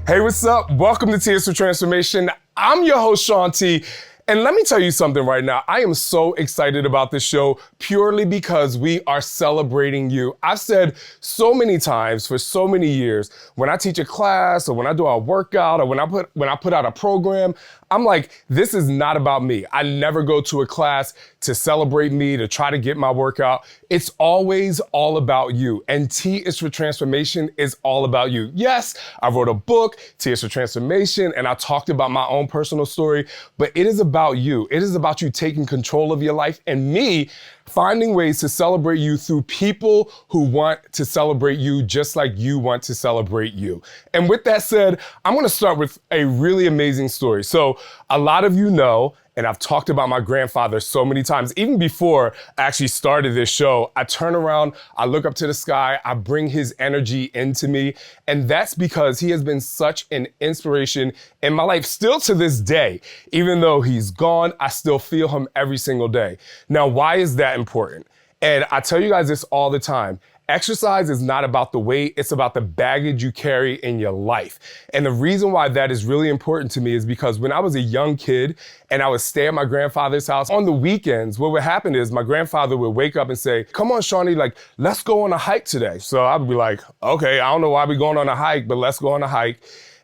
Hey, what's up? Welcome to Tears for Transformation. I'm your host, Shaun T. And let me tell you something right now. I am so excited about this show purely because we are celebrating you. I've said so many times for so many years, when I teach a class or when I do a workout or when I put out a program, I'm like, this is not about me. I never go to a class to celebrate me, to try to get my workout. It's always all about you. And T is for Transformation is all about you. Yes, I wrote a book, T is for Transformation, and I talked about my own personal story, but it is about you. It is about you taking control of your life and me finding ways to celebrate you through people who want to celebrate you just like you want to celebrate you. And with that said, I'm going to start with a really amazing story. So a lot of you know, and I've talked about my grandfather so many times, even before I actually started this show, I turn around, I look up to the sky, I bring his energy into me. And that's because he has been such an inspiration in my life, still to this day. Even though he's gone, I still feel him every single day. Now, why is that important? And I tell you guys this all the time. Exercise is not about the weight, it's about the baggage you carry in your life. And the reason why that is really important to me is because when I was a young kid and I would stay at my grandfather's house on the weekends, what would happen is my grandfather would wake up and say, come on, Shawnee, let's go on a hike today. So I'd be like, okay, I don't know why we're going on a hike, but let's go on a hike.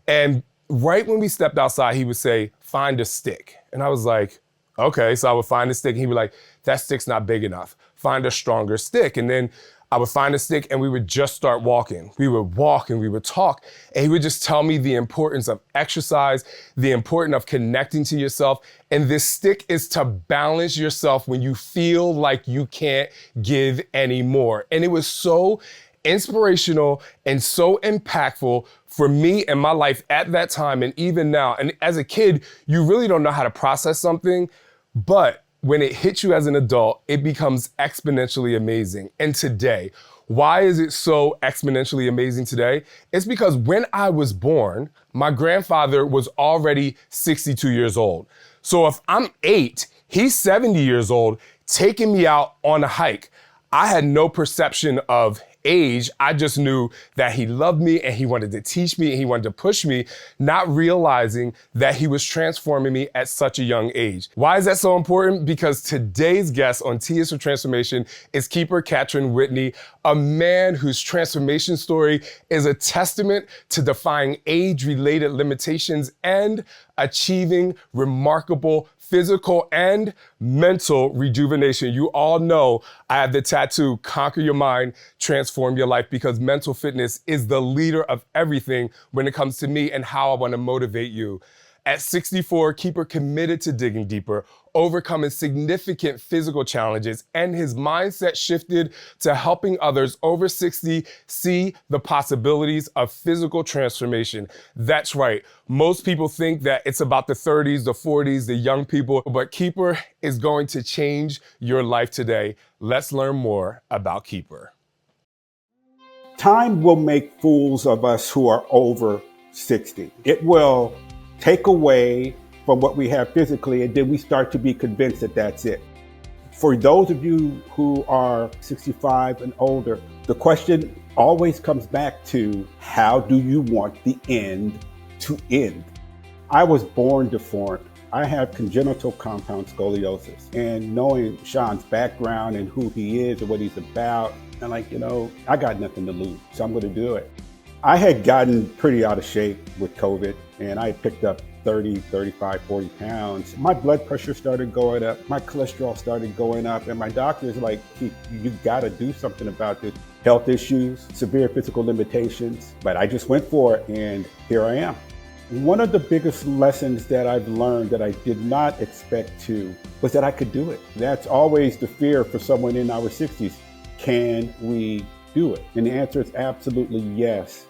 And right when we stepped outside, he would say, find a stick. And I was like, okay. So I would find a stick and he'd be like, that stick's not big enough. Find a stronger stick. And then I would find a stick and we would just start walking. We would walk and we would talk. And he would just tell me the importance of exercise, the importance of connecting to yourself. And this stick is to balance yourself when you feel like you can't give anymore. And it was so inspirational and so impactful for me and my life at that time and even now. And as a kid, you really don't know how to process something, but when it hits you as an adult, it becomes exponentially amazing. And today, why is it so exponentially amazing today? It's because when I was born, my grandfather was already 62 years old. So if I'm 8, he's 70 years old, taking me out on a hike. I had no perception of age. I just knew that he loved me and he wanted to teach me and he wanted to push me, not realizing that he was transforming me at such a young age. Why is that so important? Because today's guest on T is for Transformation is Keeper Catran-Whitney, a man whose transformation story is a testament to defying age-related limitations and achieving remarkable physical and mental rejuvenation. You all know I have the tattoo, Conquer Your Mind, Transform Your Life, because mental fitness is the leader of everything when it comes to me and how I want to motivate you. At 64, Keeper committed to digging deeper, overcoming significant physical challenges, and his mindset shifted to helping others over 60 see the possibilities of physical transformation. That's right. Most people think that it's about the 30s, the 40s, the young people, but Keeper is going to change your life today. Let's learn more about Keeper. Time will make fools of us who are over 60. It will take away from what we have physically, and then we start to be convinced that that's it. For those of you who are 65 and older, the question always comes back to, how do you want the end to end? I was born deformed. I have congenital compound scoliosis, and knowing Shaun's background and who he is and what he's about, I'm like, I got nothing to lose, so I'm going to do it. I had gotten pretty out of shape with COVID, and I had picked up 30, 35, 40 pounds. My blood pressure started going up, my cholesterol started going up, and my doctor's like, you gotta do something about this. Health issues, severe physical limitations, but I just went for it, and here I am. One of the biggest lessons that I've learned that I did not expect to was that I could do it. That's always the fear for someone in our 60s. Can we do it? And the answer is absolutely yes.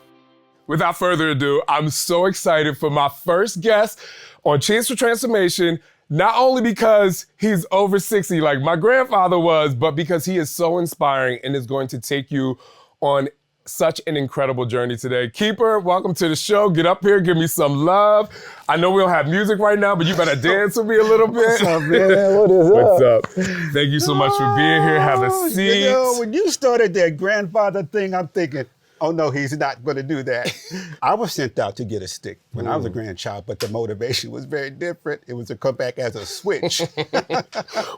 Without further ado, I'm so excited for my first guest on Chance for Transformation, not only because he's over 60 like my grandfather was, but because he is so inspiring and is going to take you on such an incredible journey today. Keeper, welcome to the show. Get up here, give me some love. I know we don't have music right now, but you better dance with me a little bit. What's up, man? What is What's up? up? Thank you so much for being here. Have a seat. When you started that grandfather thing, I'm thinking, oh no, he's not going to do that. I was sent out to get a stick when I was a grandchild, but the motivation was very different. It was to come back as a switch.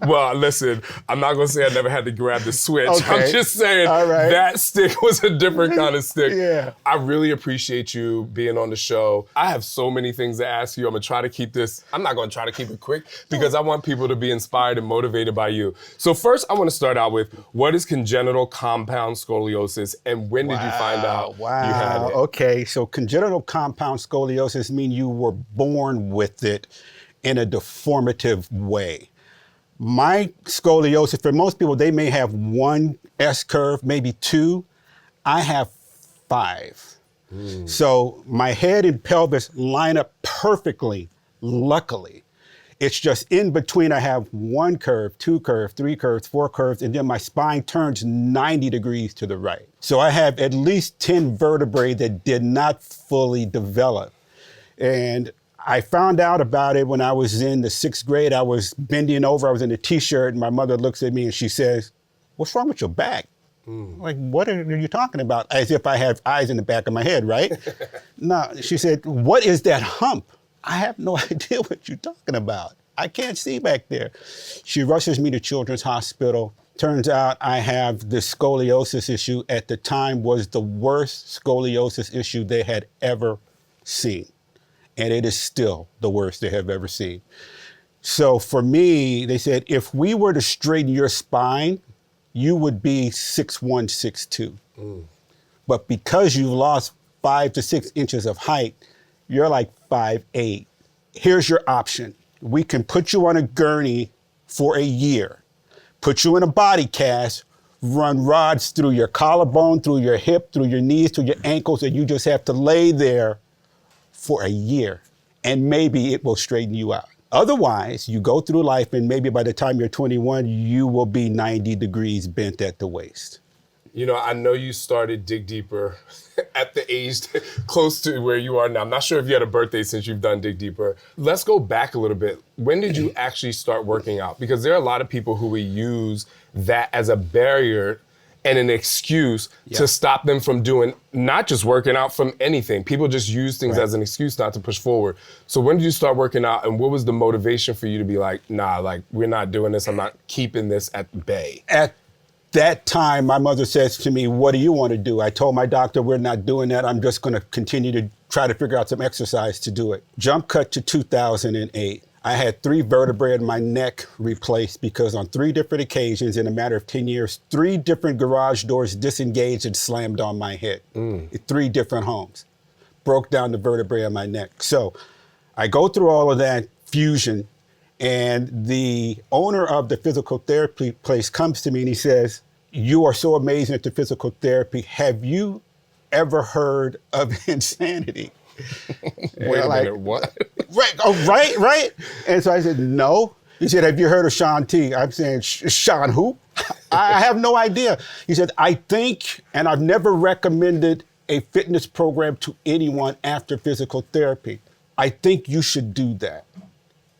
Well, listen, I'm not going to say I never had to grab the switch. Okay. I'm just saying that stick was a different kind of stick. Yeah. I really appreciate you being on the show. I have so many things to ask you. I'm going to try to keep this, I'm not going to try to keep it quick because I want people to be inspired and motivated by you. So first, I want to start out with, what is congenital compound scoliosis and when did you find out you had it? Okay, so congenital compound scoliosis means you were born with it in a deformative way. My scoliosis, for most people, they may have one S-curve, maybe two. I have 5. So my head and pelvis line up perfectly, luckily. It's just in between I have 1 curve, 2 curves, 3 curves, 4 curves, and then my spine turns 90 degrees to the right. So I have at least 10 vertebrae that did not fully develop. And I found out about it when I was in the 6th grade. I was bending over, I was in a t-shirt, and my mother looks at me and she says, "What's wrong with your back?" Like, what are you talking about? As if I have eyes in the back of my head, right? No, she said, "What is that hump?" I have no idea what you're talking about. I can't see back there. She rushes me to Children's Hospital. Turns out I have the scoliosis issue. At the time was the worst scoliosis issue they had ever seen. And it is still the worst they have ever seen. So for me, they said, if we were to straighten your spine, you would be 6'1", 6'2". But because you've lost 5 to 6 inches of height, you're like 5'8". Here's your option. We can put you on a gurney for a year, put you in a body cast, run rods through your collarbone, through your hip, through your knees, through your ankles, and you just have to lay there for a year, and maybe it will straighten you out. Otherwise, you go through life, and maybe by the time you're 21, you will be 90 degrees bent at the waist. You know, I know you started Dig Deeper at the age close to where you are now. I'm not sure if you had a birthday since you've done Dig Deeper. Let's go back a little bit. When did you actually start working out? Because there are a lot of people who will use that as a barrier and an excuse to stop them from doing, not just working out, from anything. People just use things as an excuse not to push forward. So when did you start working out, and what was the motivation for you to be like, nah, like, we're not doing this, I'm not keeping this at bay? At that time, my mother says to me, "What do you want to do?" I told my doctor, "We're not doing that. I'm just going to continue to try to figure out some exercise to do it." Jump cut to 2008. I had 3 vertebrae in my neck replaced because on 3 different occasions in a matter of 10 years, 3 different garage doors disengaged and slammed on my head. 3 different homes. Broke down the vertebrae in my neck. So I go through all of that fusion, and the owner of the physical therapy place comes to me and he says, "You are so amazing at the physical therapy. Have you ever heard of insanity?" Wait a minute, what? Right, oh, right. And so I said, "No." He said, "Have you heard of Shaun T?" I'm saying, "Shaun who?" I have no idea. He said, "I think," and I've never recommended a fitness program to anyone after physical therapy, "I think you should do that.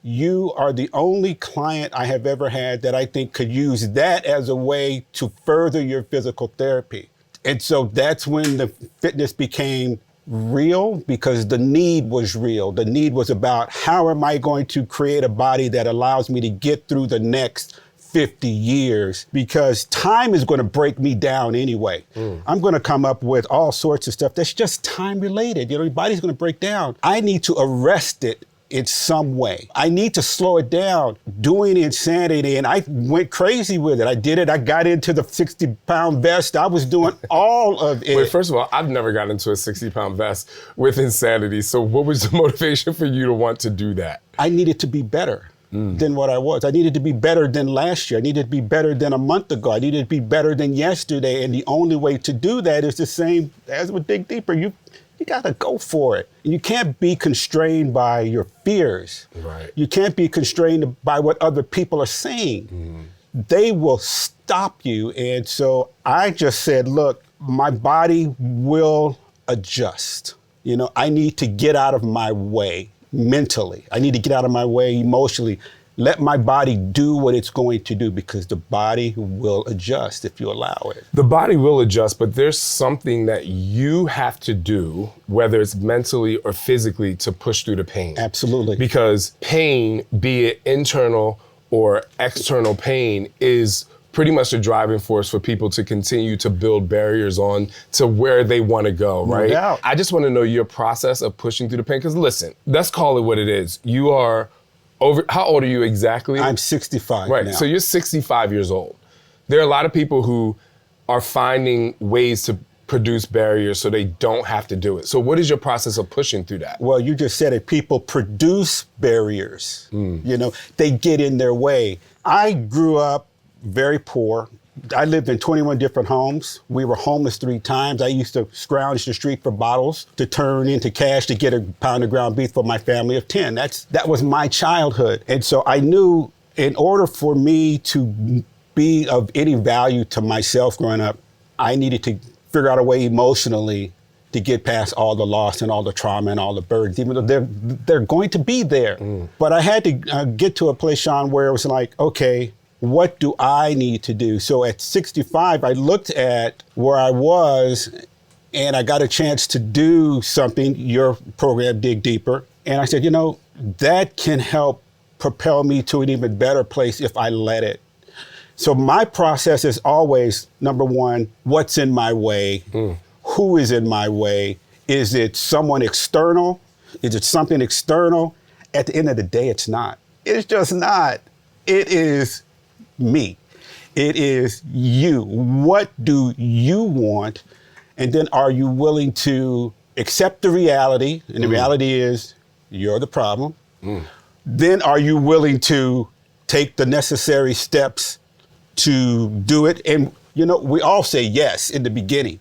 You are the only client I have ever had that I think could use that as a way to further your physical therapy." And so that's when the fitness became real, because the need was real. The need was about, how am I going to create a body that allows me to get through the next 50 years? Because time is going to break me down anyway. I'm going to come up with all sorts of stuff that's just time related. You know, your body's going to break down. I need to arrest it in some way. I need to slow it down. Doing insanity, and I went crazy with it. I did it. I got into the 60-pound vest. I was doing all of it. Wait, first of all, I've never gotten into a 60-pound vest with insanity. So what was the motivation for you to want to do that? I needed to be better than what I was. I needed to be better than last year. I needed to be better than a month ago. I needed to be better than yesterday. And the only way to do that is the same as with Dig Deeper. You got to go for it. You can't be constrained by your fears. Right. You can't be constrained by what other people are saying. They will stop you. And so I just said, look, my body will adjust. I need to get out of my way mentally. I need to get out of my way emotionally. let my body do what it's going to do, because the body will adjust if you allow it. The body will adjust, but there's something that you have to do, whether it's mentally or physically, to push through the pain. Absolutely. Because pain, be it internal or external pain, is pretty much the driving force for people to continue to build barriers on to where they want to go, right? No doubt. I just want to know your process of pushing through the pain. Because listen, let's call it what it is. You are how old are you exactly? I'm 65 right, now. So you're 65 years old. There are a lot of people who are finding ways to produce barriers so they don't have to do it. So what is your process of pushing through that? Well, you just said it. People produce barriers. You know, they get in their way. I grew up very poor. I lived in 21 different homes. We were homeless 3 times. I used to scrounge the street for bottles to turn into cash to get a pound of ground beef for my family of 10. That was my childhood. And so I knew in order for me to be of any value to myself growing up, I needed to figure out a way emotionally to get past all the loss and all the trauma and all the burdens, even though they're going to be there. But I had to get to a place, Shaun, where it was like, okay, what do I need to do? So at 65, I looked at where I was and I got a chance to do something, your program, Dig Deeper. And I said, you know, that can help propel me to an even better place if I let it. So my process is always, number one, what's in my way? Who is in my way? Is it someone external? Is it something external? At the end of the day, it's not. It's just not. It is me. It is you. What do you want? And then are you willing to accept the reality? And the reality is you're the problem. Then are you willing to take the necessary steps to do it? And, you know, we all say yes in the beginning.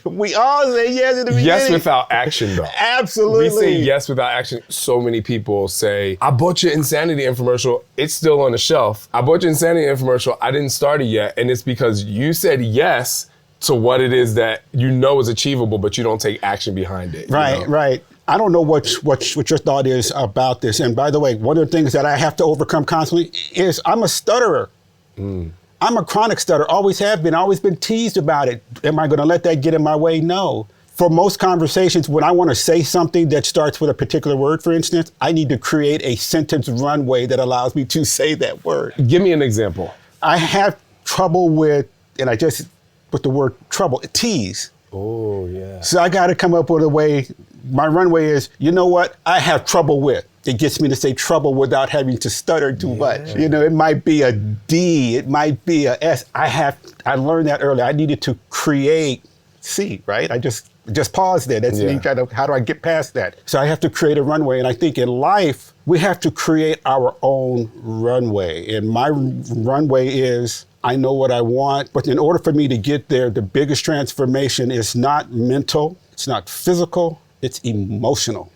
We all say yes in the beginning. Yes without action, though. Absolutely. We say yes without action. So many people say, I bought your Insanity infomercial. It's still on the shelf. I bought your Insanity infomercial. I didn't start it yet. And it's because you said yes to what it is that you know is achievable, but you don't take action behind it. Right, right. I don't know what your thought is about this. And by the way, one of the things that I have to overcome constantly is I'm a stutterer. I'm a chronic stutterer, always have been, always been teased about it. Am I gonna let that get in my way? No. For most conversations, when I wanna say something that starts with a particular word, for instance, I need to create a sentence runway that allows me to say that word. Give me an example. I have trouble with the word trouble, tease. Oh, yeah. So I gotta come up with a way. My runway is, you know what, I have trouble with. It gets me to say trouble without having to stutter too much. You know, it might be a D, it might be a S. I learned that early. I needed to create C, right? I just paused there. That's me kind of, how do I get past that? So I have to create a runway. And I think in life, we have to create our own runway. And my runway is, I know what I want, but in order for me to get there, the biggest transformation is not mental, it's not physical, it's emotional.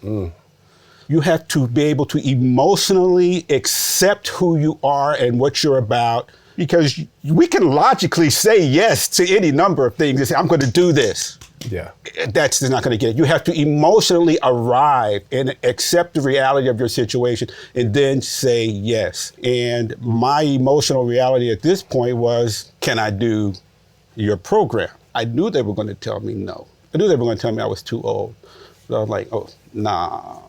You have to be able to emotionally accept who you are and what you're about, because we can logically say yes to any number of things and say, I'm going to do this. Yeah. That's not going to get it. You have to emotionally arrive and accept the reality of your situation and then say yes. And my emotional reality at this point was, can I do your program? I knew they were going to tell me no. I knew they were going to tell me I was too old. So I was like, oh, nah.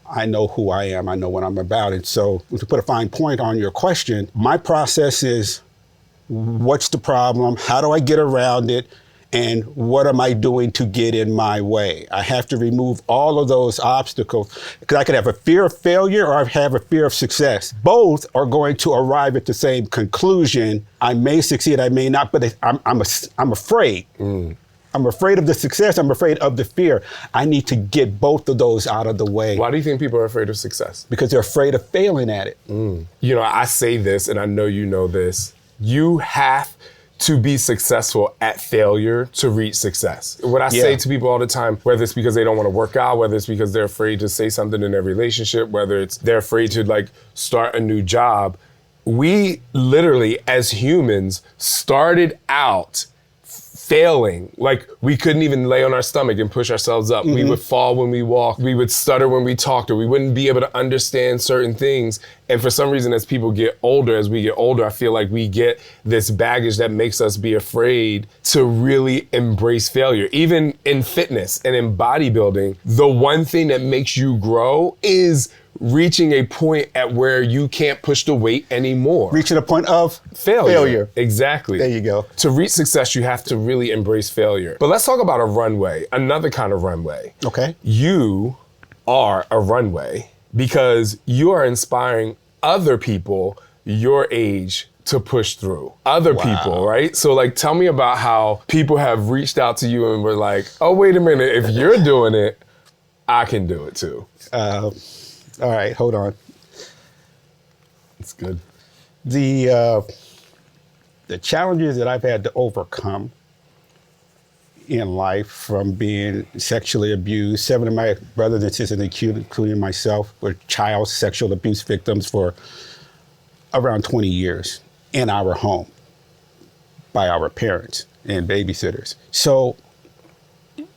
I know who I am. I know what I'm about. And so to put a fine point on your question, my process is, what's the problem? How do I get around it? And what am I doing to get in my way? I have to remove all of those obstacles, because I could have a fear of failure or I have a fear of success. Both are going to arrive at the same conclusion. I may succeed, I may not, but I'm afraid. I'm afraid of the success. I'm afraid of the fear. I need to get both of those out of the way. Why do you think people are afraid of success? Because they're afraid of failing at it. You know, I say this, and I know you know this. You have to be successful at failure to reach success. What I say to people all the time, whether it's because they don't want to work out, whether it's because they're afraid to say something in their relationship, whether it's they're afraid to like start a new job, we literally as humans started out failing. Like we couldn't even lay on our stomach and push ourselves up. We would fall when we walked. We would stutter when we talked, or we wouldn't be able to understand certain things. And for some reason, as we get older, I feel like we get this baggage that makes us be afraid to really embrace failure. Even in fitness and in bodybuilding, the one thing that makes you grow is reaching a point at where you can't push the weight anymore. Reaching a point of failure. Exactly. There you go. To reach success, you have to really embrace failure. But let's talk about a runway, another kind of runway. Okay. You are a runway because you are inspiring other people your age to push through. Other people, right? So like, tell me about how people have reached out to you and were like, oh, wait a minute, if you're doing it, I can do it too. All right, hold on. It's good. The challenges that I've had to overcome in life, from being sexually abused, 7 of my brothers and sisters, including myself, were child sexual abuse victims for around 20 years in our home by our parents and babysitters. So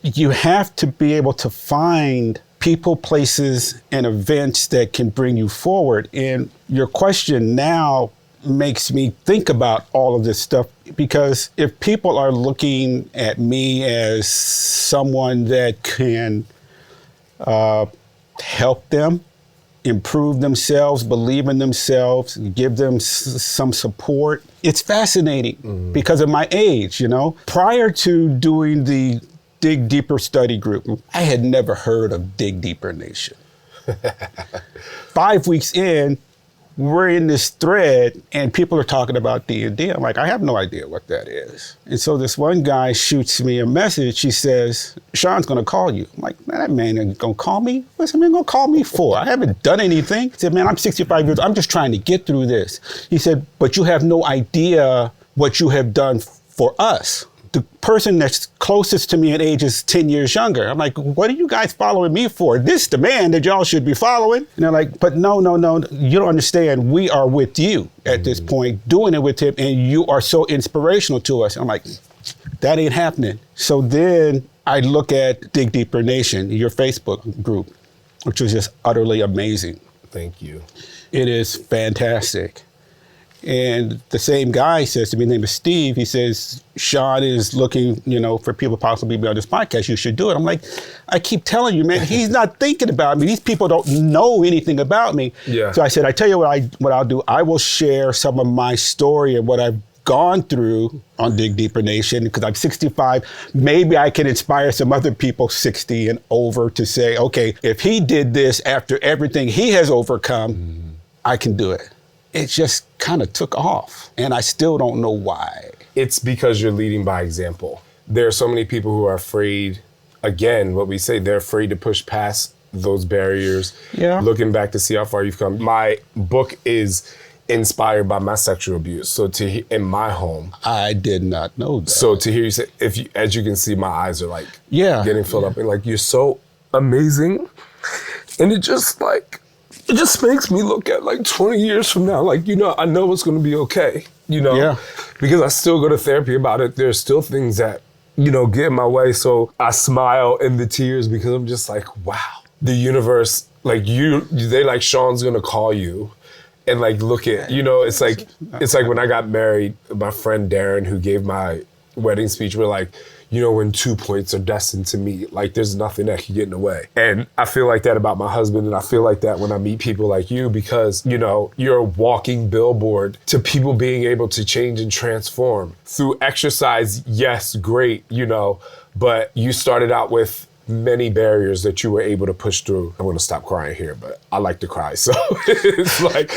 you have to be able to find people, places, and events that can bring you forward. And your question now makes me think about all of this stuff, because if people are looking at me as someone that can help them improve themselves, believe in themselves, give them some support, it's fascinating because of my age, you know. Prior to doing the Dig Deeper study group, I had never heard of Dig Deeper Nation. 5 weeks in, we're in this thread and people are talking about D&D. I'm like, I have no idea what that is. And so this one guy shoots me a message. He says, Shaun's gonna call you. I'm like, man, that man ain't gonna call me. What's that man gonna call me for? I haven't done anything. He said, man, I'm 65 years old. I'm just trying to get through this. He said, but you have no idea what you have done for us. The person that's closest to me in age is 10 years younger. I'm like, what are you guys following me for? This the man that y'all should be following. And they're like, but no, you don't understand. We are with you at this point, doing it with him, and you are so inspirational to us. I'm like, that ain't happening. So then I look at Dig Deeper Nation, your Facebook group, which was just utterly amazing. Thank you. It is fantastic. And the same guy says to me, his name is Steve, he says, Shaun is looking, you know, for people to possibly be on this podcast. You should do it. I'm like, I keep telling you, man, he's not thinking about me. These people don't know anything about me. Yeah. So I said, I tell you what I'll do. I will share some of my story and what I've gone through on Dig Deeper Nation, because I'm 65. Maybe I can inspire some other people 60 and over to say, okay, if he did this after everything he has overcome, I can do it. It just kind of took off, and I still don't know why. It's because you're leading by example. There are so many people who are afraid, again, what we say, they're afraid to push past those barriers, looking back to see how far you've come. My book is inspired by my sexual abuse. So in my home. I did not know that. So to hear you say, as you can see, my eyes are like getting filled up, and like, you're so amazing. And it just makes me look at like 20 years from now, like, you know, I know it's going to be okay, you know? Yeah. Because I still go to therapy about it. There's still things that, you know, get in my way. So I smile in the tears because I'm just like, wow, the universe, like they like, Shaun's going to call you and like, look at, you know, it's like when I got married, my friend Darren, who gave my wedding speech, we're like, you know, when 2 points are destined to meet, like there's nothing that can get in the way. And I feel like that about my husband, and I feel like that when I meet people like you, because, you know, you're a walking billboard to people being able to change and transform through exercise. Yes, great, you know, but you started out with many barriers that you were able to push through. I'm gonna stop crying here, but I like to cry. So it's like,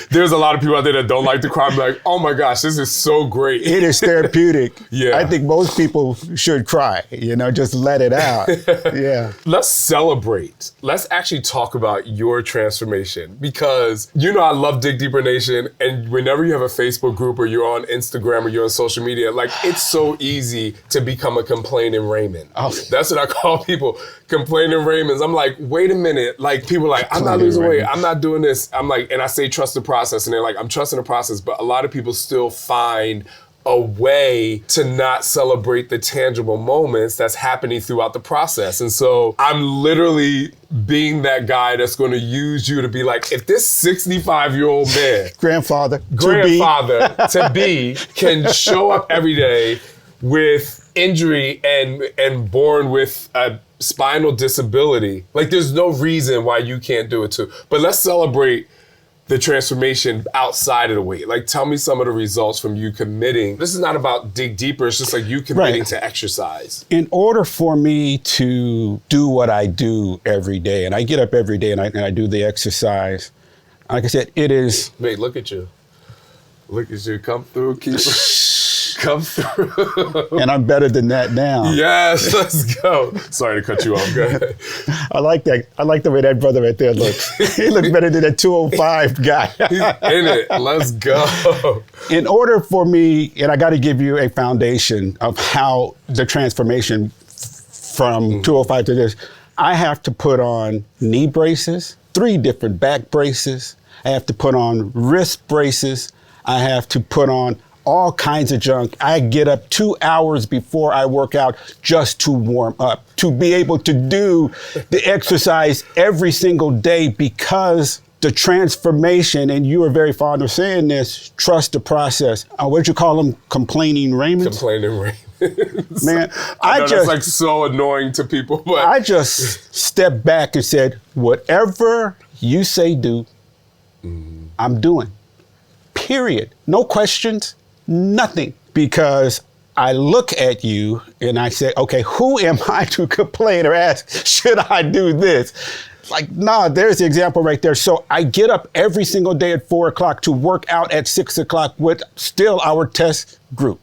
there's a lot of people out there that don't like to cry. I'm like, oh my gosh, this is so great. It is therapeutic. Yeah. I think most people should cry, you know, just let it out. Yeah. Let's celebrate. Let's actually talk about your transformation, because, you know, I love Dig Deeper Nation, and whenever you have a Facebook group or you're on Instagram or you're on social media, like, it's so easy to become a complaining Raymond. Oh. That's what I call people, complaining Raymonds. I'm like, wait a minute. Like, people are like, I'm not losing weight. I'm not doing this. I'm like, and I say, trust the process. And they're like, I'm trusting the process. But a lot of people still find a way to not celebrate the tangible moments that's happening throughout the process. And so I'm literally being that guy that's going to use you to be like, if this 65-year-old man, grandfather to be can show up every day with injury and born with a spinal disability, like there's no reason why you can't do it too. But let's celebrate the transformation outside of the weight. Like, tell me some of the results from you committing. This is not about dig deeper. It's just like you committing to exercise. In order for me to do what I do every day, and I get up every day and I do the exercise, like I said, it is... Wait, look at you. Look at you. Come through, Keeper. Come through. And I'm better than that now. Yes, let's go. Sorry to cut you off. Go ahead. I like that. I like the way that brother right there looks. He looks better than that 205 guy. He's in it. Let's go. In order for me, and I got to give you a foundation of how the transformation from 205 to this, I have to put on knee braces, 3 different back braces. I have to put on wrist braces. I have to put on all kinds of junk. I get up 2 hours before I work out just to warm up, to be able to do the exercise every single day, because the transformation, and you are very fond of saying this, trust the process. What'd you call them? Complaining Raymond? Complaining Raymond. Man, I know that's like so annoying to people, but I just stepped back and said, whatever you say do, I'm doing. Period. No questions. Nothing. Because I look at you and I say, okay, who am I to complain or ask, should I do this? Like, nah, there's the example right there. So I get up every single day at 4 o'clock to work out at 6 o'clock with still our test group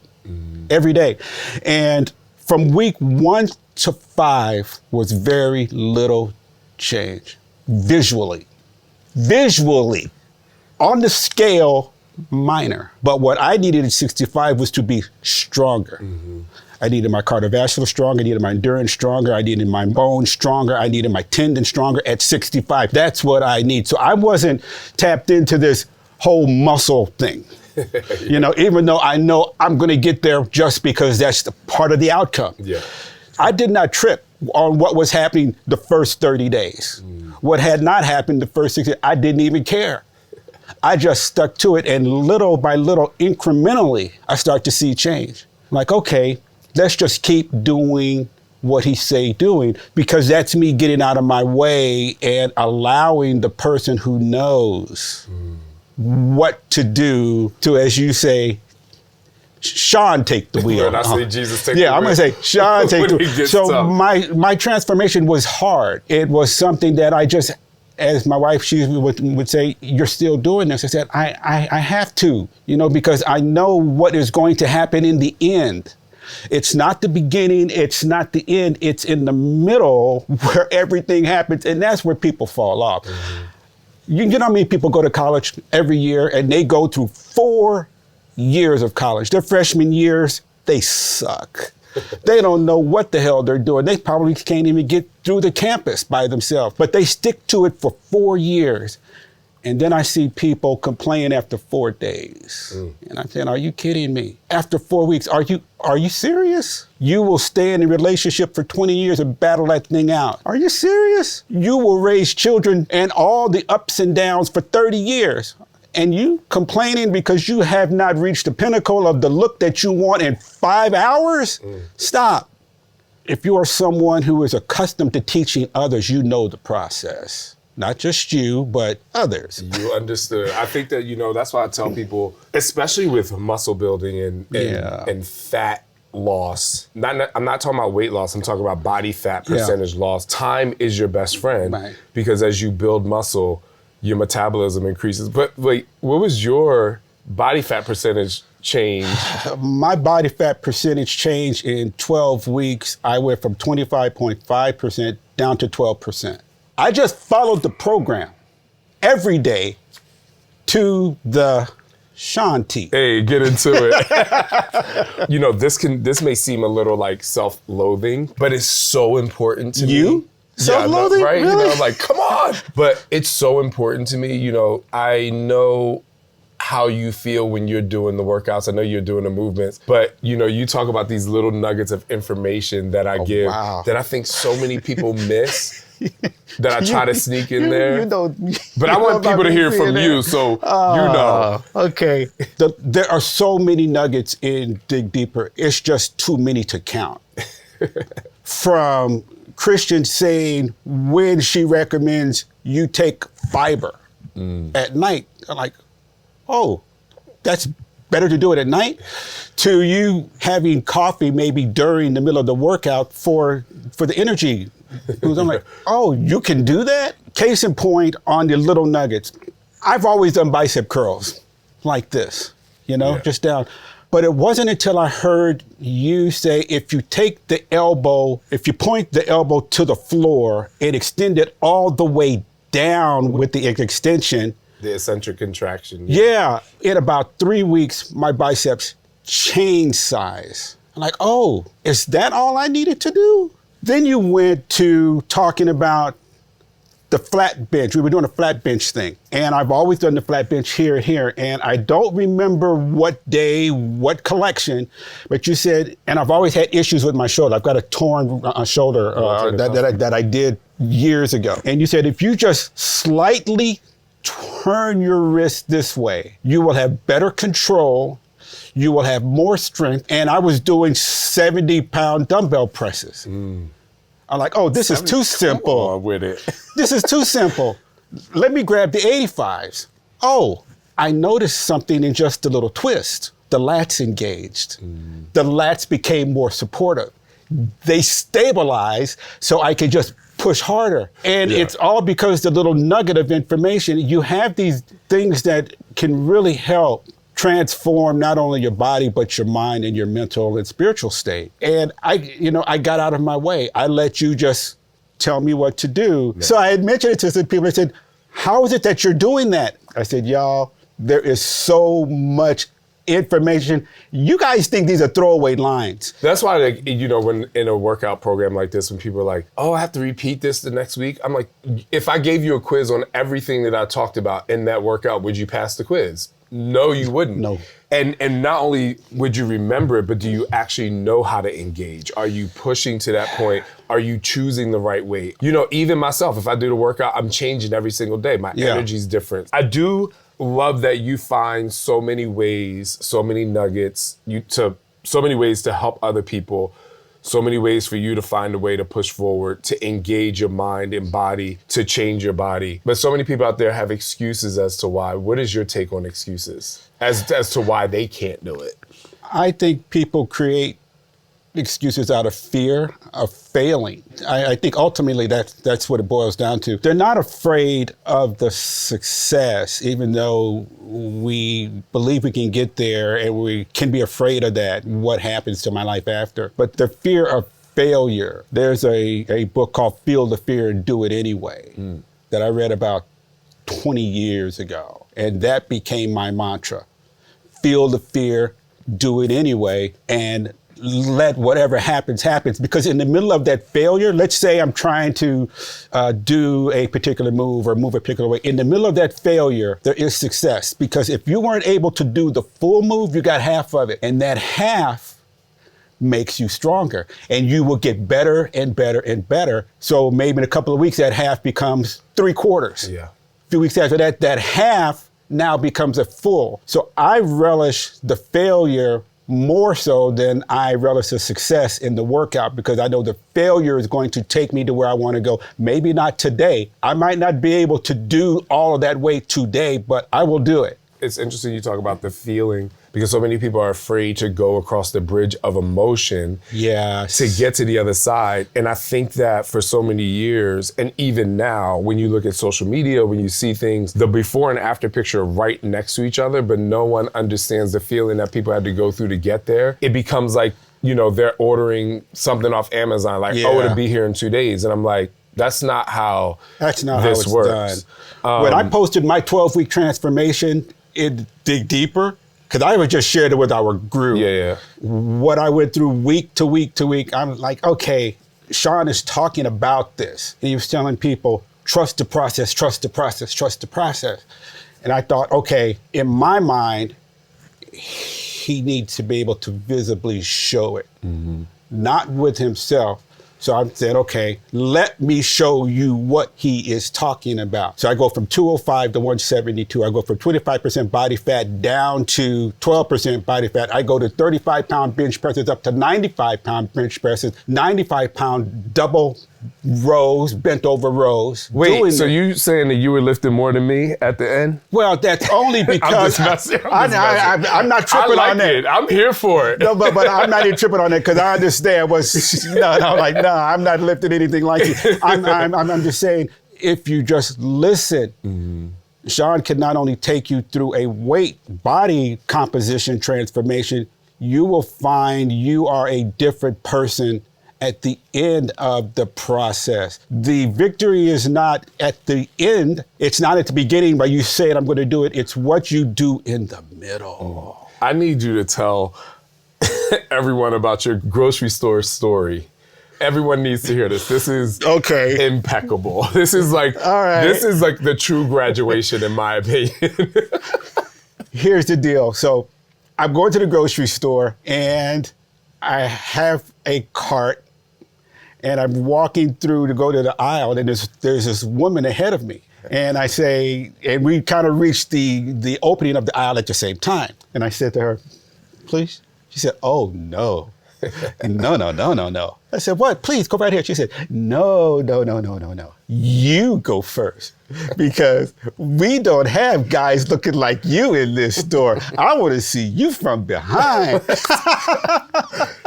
every day. And from week 1 to 5 was very little change visually. Visually, on the scale, minor. But what I needed at 65 was to be stronger. I needed my cardiovascular stronger. I needed my endurance stronger. I needed my bones stronger. I needed my tendon stronger at 65. That's what I need. So I wasn't tapped into this whole muscle thing. You know, even though I know I'm going to get there just because that's the part of the outcome. Yeah. I did not trip on what was happening the first 30 days. What had not happened the first 60 days, I didn't even care. I just stuck to it, and little by little, incrementally, I start to see change. I'm like, okay, let's just keep doing what he say doing, because that's me getting out of my way and allowing the person who knows what to do to, as you say, Shaun take the wheel. When I say Jesus take the wheel. Yeah, I'm going to say Shaun take the wheel. So tough. my transformation was hard. It was something that I just, as my wife, she would say, you're still doing this. I said, I have to, you know, because I know what is going to happen in the end. It's not the beginning, it's not the end, it's in the middle where everything happens, and that's where people fall off. You know how many people go to college every year and they go through 4 years of college. Their freshman years, they suck. They don't know what the hell they're doing. They probably can't even get through the campus by themselves, but they stick to it for 4 years. And then I see people complain after 4 days. And I'm saying, are you kidding me? After 4 weeks, are you serious? You will stay in a relationship for 20 years and battle that thing out. Are you serious? You will raise children and all the ups and downs for 30 years. And you complaining because you have not reached the pinnacle of the look that you want in 5 hours? Stop. If you are someone who is accustomed to teaching others, you know the process. Not just you, but others. You understood. I think that, you know, that's why I tell people, especially with muscle building and fat loss. I'm not talking about weight loss. I'm talking about body fat percentage loss. Time is your best friend, because as you build muscle, your metabolism increases. But wait, what was your body fat percentage change? My body fat percentage change in 12 weeks. I went from 25.5% down to 12%. I just followed the program every day to the Shaun T. Hey, get into it. You know, this may seem a little like self-loathing, but it's so important to me. Self-loathing? Right? Really? You know, like, come on. But it's so important to me. You know, I know how you feel when you're doing the workouts. I know you're doing the movements, but you talk about these little nuggets of information that I give that I think so many people miss. That I try to sneak in there. But I want people to hear from you, so Okay. There are so many nuggets in Dig Deeper. It's just too many to count. From Christian saying when she recommends you take fiber at night, I'm like, oh, that's better to do it at night, to you having coffee maybe during the middle of the workout for the energy. I'm like, oh, you can do that? Case in point on the little nuggets. I've always done bicep curls like this, just down. But it wasn't until I heard you say, if you point the elbow to the floor and extend it all the way down with the extension. The eccentric contraction. Yeah. In about 3 weeks, my biceps changed size. I'm like, oh, is that all I needed to do? Then you went to talking about the flat bench. We were doing a flat bench thing. And I've always done the flat bench here. And I don't remember what day, what collection, but you said, and I've always had issues with my shoulder. I've got a torn shoulder that I did years ago. And you said, if you just slightly turn your wrist this way, you will have better control. You will have more strength. And I was doing 70-pound dumbbell presses. I'm like, oh, this is too simple. Come on with it. This is too simple. Let me grab the 85s. Oh, I noticed something in just a little twist. The lats engaged. The lats became more supportive. They stabilized so I could just push harder. And it's all because the little nugget of information, you have these things that can really help transform not only your body, but your mind and your mental and spiritual state. And I got out of my way. I let you just tell me what to do. Yeah. So I had mentioned it to some people. I said, how is it that you're doing that? I said, y'all, there is so much information. You guys think these are throwaway lines. That's why, when in a workout program like this, when people are like, oh, I have to repeat this the next week. I'm like, if I gave you a quiz on everything that I talked about in that workout, would you pass the quiz? No, you wouldn't. No. And not only would you remember it, but do you actually know how to engage? Are you pushing to that point? Are you choosing the right way? Even myself, if I do the workout, I'm changing every single day. My energy's different. I do love that you find so many ways, so many nuggets, so many ways to help other people. So many ways for you to find a way to push forward, to engage your mind and body, to change your body. But so many people out there have excuses as to why. What is your take on excuses as to why they can't do it? I think people create excuses out of fear of failing. I think ultimately that's what it boils down to. They're not afraid of the success, even though we believe we can get there and we can be afraid of that, what happens to my life after. But the fear of failure, there's a book called Feel the Fear and Do It Anyway that I read about 20 years ago. And that became my mantra. Feel the fear, do it anyway, and let whatever happens. Because in the middle of that failure, let's say I'm trying to do a particular move or move a particular way. In the middle of that failure, there is success. Because if you weren't able to do the full move, you got half of it. And that half makes you stronger. And you will get better and better and better. So maybe in a couple of weeks, that half becomes 3/4. Yeah. A few weeks after that, that half now becomes a full. So I relish the failure more so than I relish the success in the workout, because I know the failure is going to take me to where I want to go. Maybe not today. I might not be able to do all of that weight today, but I will do it. It's interesting you talk about the feeling, because so many people are afraid to go across the bridge of emotion to get to the other side. And I think that for so many years, and even now, when you look at social media, when you see things, the before and after picture are right next to each other, but no one understands the feeling that people had to go through to get there. It becomes like, they're ordering something off Amazon, like, oh, it'll be here in 2 days. And I'm like, that's not how this works. Done. When I posted my 12-week transformation in Dig Deeper, because I would just shared it with our group. Yeah. What I went through week to week to week, I'm like, okay, Shaun is talking about this. And he was telling people, trust the process, trust the process, trust the process. And I thought, okay, in my mind, he needs to be able to visibly show it, not with himself. So I said, okay, let me show you what he is talking about. So I go from 205 to 172. I go from 25% body fat down to 12% body fat. I go to 35-pound bench presses up to 95-pound bench presses, 95-pound double rows, bent over rows. Wait, so you saying that you were lifting more than me at the end? Well, that's only because I'm not tripping on that. I'm here for it. No, but I'm not even tripping on that because I understand I'm not lifting anything like you. I'm just saying, if you just listen, Shaun can not only take you through a weight body composition transformation, you will find you are a different person at the end of the process. The victory is not at the end. It's not at the beginning where you say, I'm going to do it. It's what you do in the middle. I need you to tell everyone about your grocery store story. Everyone needs to hear this. This is impeccable. This is like, this is like the true graduation in my opinion. Here's the deal. So I'm going to the grocery store and I have a cart and I'm walking through to go to the aisle and there's this woman ahead of me. And I say, and we kind of reached the opening of the aisle at the same time. And I said to her, please? She said, oh, no. No. I said, what? Please go right here. She said, no. You go first because we don't have guys looking like you in this store. I want to see you from behind.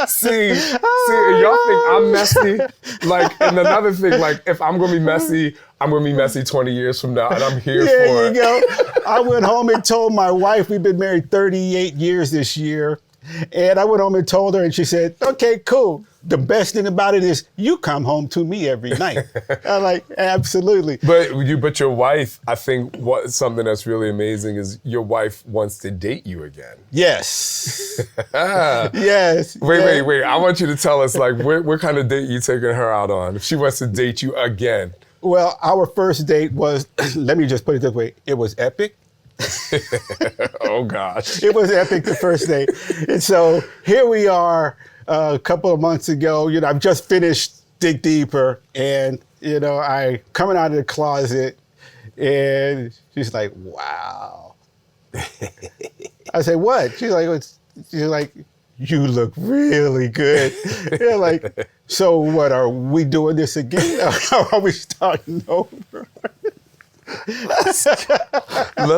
See, y'all think I'm messy? Like, and another thing, like, if I'm going to be messy, I'm going to be messy 20 years from now, and I'm here for it. There you go. I went home and told my wife, we've been married 38 years this year, and I went home and told her, and she said, okay, cool. The best thing about it is you come home to me every night. I'm like, absolutely. But your wife, I think something that's really amazing is your wife wants to date you again. Yes. Yes. Wait. I want you to tell us, like, what kind of date you taking her out on if she wants to date you again? Well, our first date was, let me just put it this way, it was epic. Oh, gosh. It was epic the first date. And so here we are. A couple of months ago, I've just finished Dig Deeper, and I coming out of the closet, and she's like, "Wow." I say, "What?" She's like, "You look really good." They're like, "So what? Are we doing this again? Are we starting over?" Let's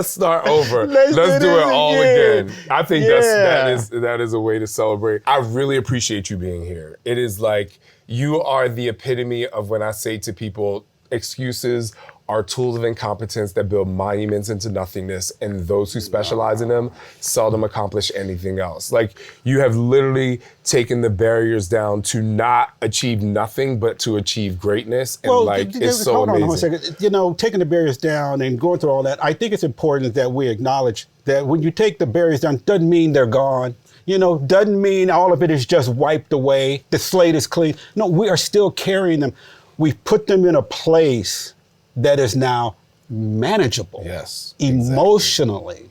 start over. Let's do it all again. I think that is a way to celebrate. I really appreciate you being here. It is like you are the epitome of when I say to people, excuses are tools of incompetence that build monuments into nothingness, and those who specialize in them seldom accomplish anything else. Like, you have literally taken the barriers down to not achieve nothing, but to achieve greatness. And it's so amazing. Hold on a second. Taking the barriers down and going through all that, I think it's important that we acknowledge that when you take the barriers down, doesn't mean they're gone. Doesn't mean all of it is just wiped away. The slate is clean. No, we are still carrying them. We've put them in a place that is now manageable, emotionally. Exactly.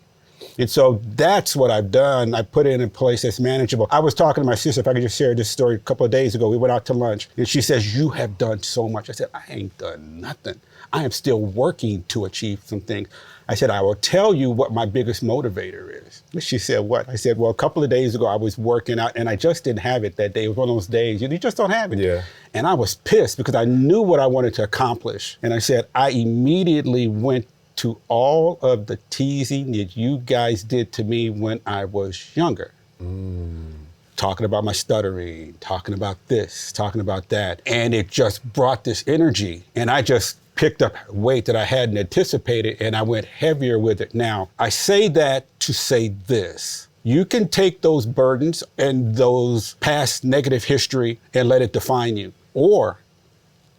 And so that's what I've done. I put it in a place that's manageable. I was talking to my sister, if I could just share this story, a couple of days ago. We went out to lunch, and she says, you have done so much. I said, I ain't done nothing. I am still working to achieve some things. I said, I will tell you what my biggest motivator is. She said, what? I said, well, a couple of days ago, I was working out, and I just didn't have it that day. It was one of those days, you just don't have it. Yeah. And I was pissed because I knew what I wanted to accomplish. And I said, I immediately went to all of the teasing that you guys did to me when I was younger. Talking about my stuttering, talking about this, talking about that. And it just brought this energy. And I just picked up weight that I hadn't anticipated, and I went heavier with it. Now, I say that to say this. You can take those burdens and those past negative history and let it define you. Or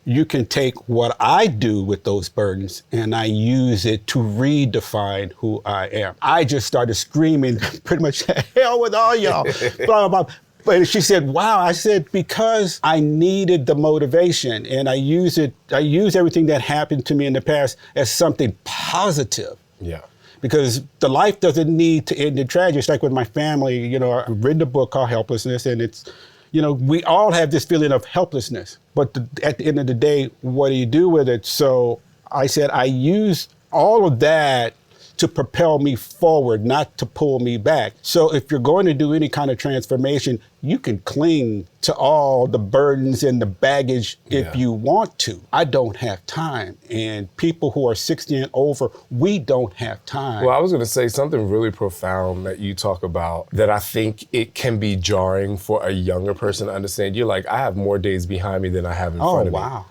you can take what I do with those burdens and I use it to redefine who I am. I just started screaming, pretty much, hell with all y'all, blah, blah, blah. But she said, wow. I said, because I needed the motivation, and I use everything that happened to me in the past as something positive. Yeah. because the life doesn't need to end in tragedy. It's like with my family, you know, I've written a book called Helplessness, and it's, you know, we all have this feeling of helplessness, but at the end of the day, what do you do with it? So I said, I use all of that to propel me forward, not to pull me back. So if you're going to do any kind of transformation, you can cling to all the burdens and the baggage if you want to. I don't have time. And people who are 60 and over, we don't have time. Well, I was going to say something really profound that you talk about that I think it can be jarring for a younger person to understand. You're like, I have more days behind me than I have in front of me. Oh, wow.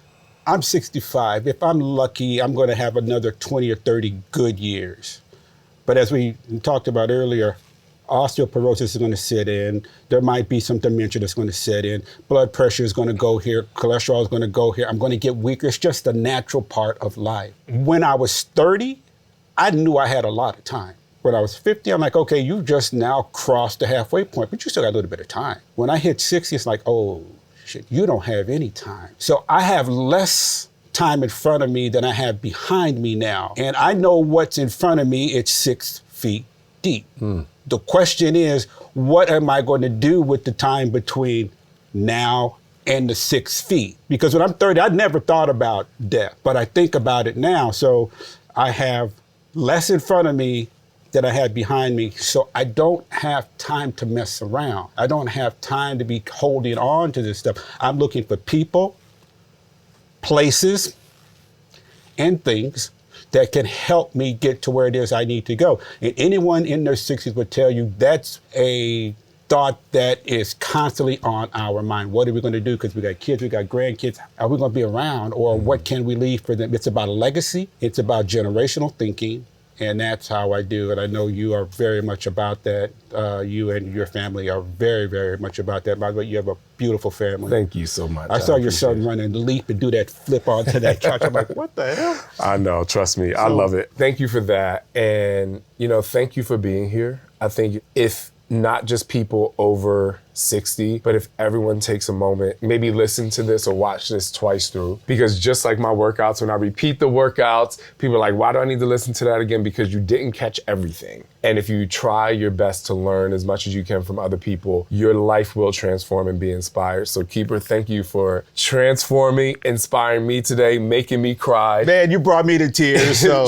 I'm 65. If I'm lucky, I'm going to have another 20 or 30 good years. But as we talked about earlier, osteoporosis is going to sit in. There might be some dementia that's going to set in. Blood pressure is going to go here. Cholesterol is going to go here. I'm going to get weaker. It's just a natural part of life. When I was 30, I knew I had a lot of time. When I was 50, I'm like, okay, you just now crossed the halfway point, but you still got a little bit of time. When I hit 60, it's like, oh, shit, you don't have any time. So I have less time in front of me than I have behind me now. And I know what's in front of me, it's 6 feet deep. The question is, what am I going to do with the time between now and the 6 feet? Because when I'm 30, I never thought about death, but I think about it now. So I have less in front of me that I had behind me. So I don't have time to mess around. I don't have time to be holding on to this stuff. I'm looking for people, places, and things that can help me get to where it is I need to go. And anyone in their 60s would tell you that's a thought that is constantly on our mind. What are we going to do? Because we got kids, we got grandkids. Are we going to be around? Or what can we leave for them? It's about a legacy. It's about generational thinking. And that's how I do it. I know you are very much about that. You and your family are very, very much about that. By the way, you have a beautiful family. Thank you so much. I saw your son run and leap and do that flip onto that couch. I'm like, what the hell? I know, trust me, I love it. Thank you for that. And, you know, thank you for being here. I think if not just people over 60, but if everyone takes a moment, maybe listen to this or watch this twice through, because just like my workouts, when I repeat the workouts, people are like, why do I need to listen to that again? Because you didn't catch everything. And if you try your best to learn as much as you can from other people, your life will transform and be inspired. So Keeper, thank you for transforming, inspiring me today, making me cry. Man, you brought me to tears, so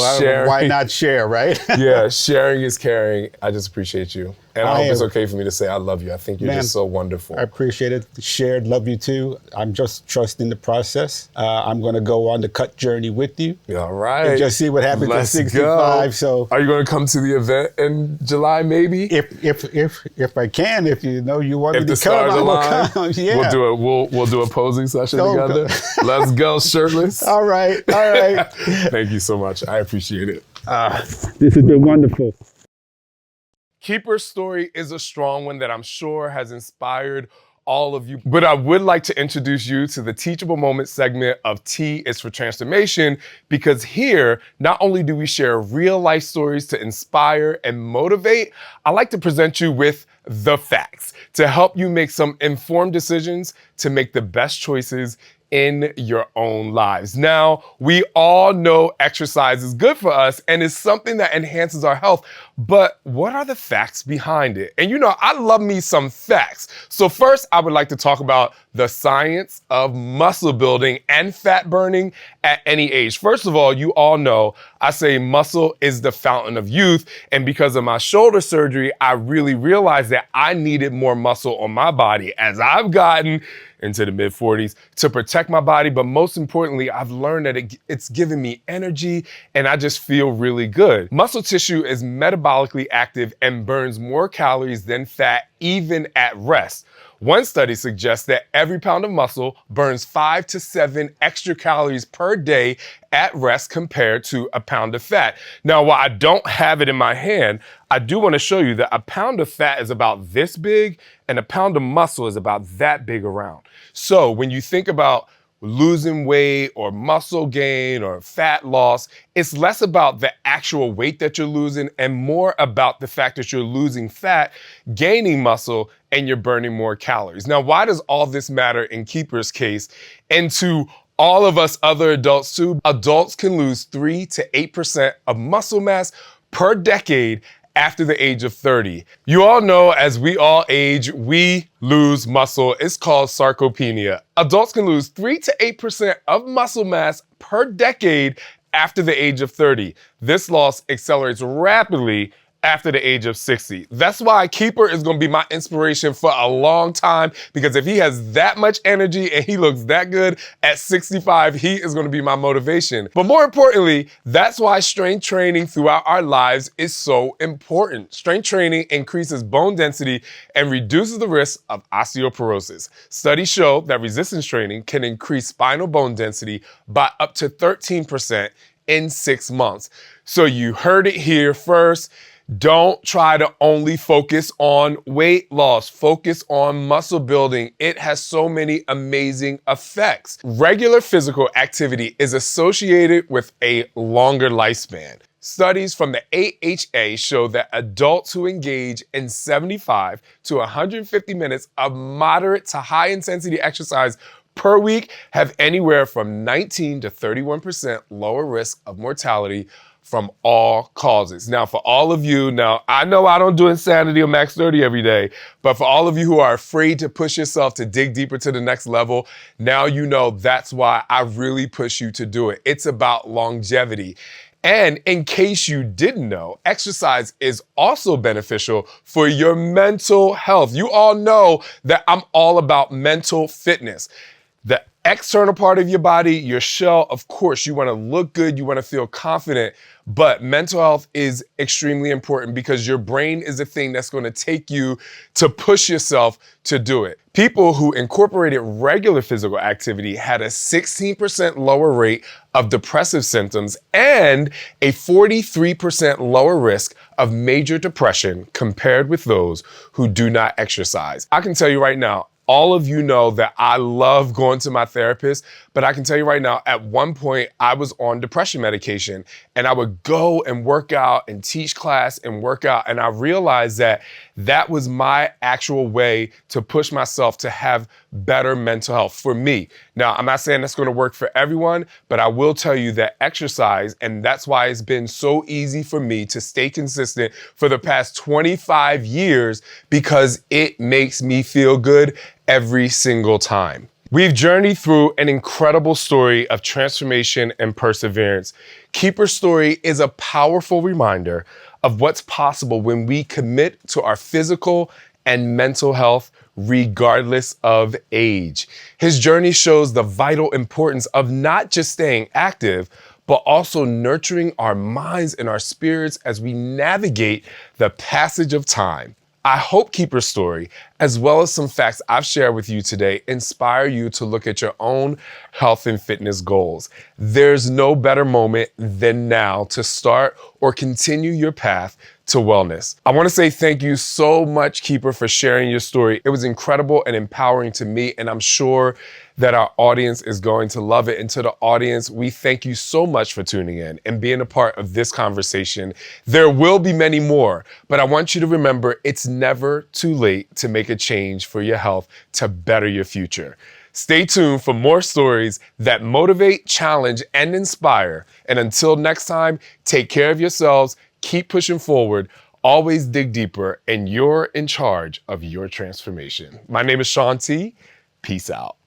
why not share, right? Yeah, sharing is caring. I just appreciate you. And I hope it's okay for me to say I love you. I think you're just so wonderful. I appreciate it. Shared, love you too. I'm just trusting the process. I'm going to go on the cut journey with you. All right. And just see what happens at 65. Go. So, are you going to come to the event in July? Maybe. If I can, if you know you want me to come, I will come. Yeah. We'll do a posing session together. Let's go shirtless. All right. Thank you so much. I appreciate it. This has been wonderful. Keeper's story is a strong one that I'm sure has inspired all of you. But I would like to introduce you to the Teachable Moment segment of T is for Transformation, because here, not only do we share real life stories to inspire and motivate, I like to present you with the facts to help you make some informed decisions to make the best choices in your own lives. Now, we all know exercise is good for us and is something that enhances our health, but what are the facts behind it? And you know, I love me some facts. So first, I would like to talk about the science of muscle building and fat burning at any age. First of all, you all know I say muscle is the fountain of youth, and because of my shoulder surgery, I really realized that I needed more muscle on my body as I've gotten into the mid-40s to protect my body. But most importantly, I've learned that it's given me energy and I just feel really good. Muscle tissue is metabolically active and burns more calories than fat, even at rest. One study suggests that every pound of muscle burns 5 to 7 extra calories per day at rest compared to a pound of fat. Now, while I don't have it in my hand, I do want to show you that a pound of fat is about this big and a pound of muscle is about that big around. So when you think about losing weight or muscle gain or fat loss, it's less about the actual weight that you're losing and more about the fact that you're losing fat, gaining muscle, and you're burning more calories. Now, why does all this matter in Keeper's case? And to all of us other adults too, adults can lose 3 to 8% of muscle mass per decade after the age of 30. You all know as we all age, we lose muscle. It's called sarcopenia. Adults can lose 3 to 8% of muscle mass per decade after the age of 30. This loss accelerates rapidly after the age of 60. That's why Keeper is gonna be my inspiration for a long time, because if he has that much energy and he looks that good at 65, he is gonna be my motivation. But more importantly, that's why strength training throughout our lives is so important. Strength training increases bone density and reduces the risk of osteoporosis. Studies show that resistance training can increase spinal bone density by up to 13% in 6 months. So you heard it here first. Don't try to only focus on weight loss. Focus on muscle building. It has so many amazing effects. Regular physical activity is associated with a longer lifespan. Studies from the AHA show that adults who engage in 75 to 150 minutes of moderate to high intensity exercise per week have anywhere from 19 to 31% lower risk of mortality from all causes. Now, for all of you, now I know I don't do Insanity or Max 30 every day, but for all of you who are afraid to push yourself to dig deeper to the next level, now you know that's why I really push you to do it. It's about longevity. And in case you didn't know, exercise is also beneficial for your mental health. You all know that I'm all about mental fitness. The external part of your body, your shell, of course, you want to look good, you want to feel confident, but mental health is extremely important because your brain is the thing that's going to take you to push yourself to do it. People who incorporated regular physical activity had a 16% lower rate of depressive symptoms and a 43% lower risk of major depression compared with those who do not exercise. I can tell you right now, all of you know that I love going to my therapist, but I can tell you right now, at one point I was on depression medication and I would go and work out and teach class and work out. And I realized that that was my actual way to push myself to have better mental health for me. Now, I'm not saying that's going to work for everyone, but I will tell you that exercise, and that's why it's been so easy for me to stay consistent for the past 25 years, because it makes me feel good every single time. We've journeyed through an incredible story of transformation and perseverance. Keeper's story is a powerful reminder of what's possible when we commit to our physical and mental health regardless of age. His journey shows the vital importance of not just staying active, but also nurturing our minds and our spirits as we navigate the passage of time. I hope Keeper's story, as well as some facts I've shared with you today, inspire you to look at your own health and fitness goals. There's no better moment than now to start or continue your path to wellness. I want to say thank you so much, Keeper, for sharing your story. It was incredible and empowering to me, and I'm sure that our audience is going to love it. And to the audience, we thank you so much for tuning in and being a part of this conversation. There will be many more, but I want you to remember it's never too late to make a change for your health to better your future. Stay tuned for more stories that motivate, challenge, and inspire. And until next time, take care of yourselves, keep pushing forward, always dig deeper, and you're in charge of your transformation. My name is Shaun T. Peace out.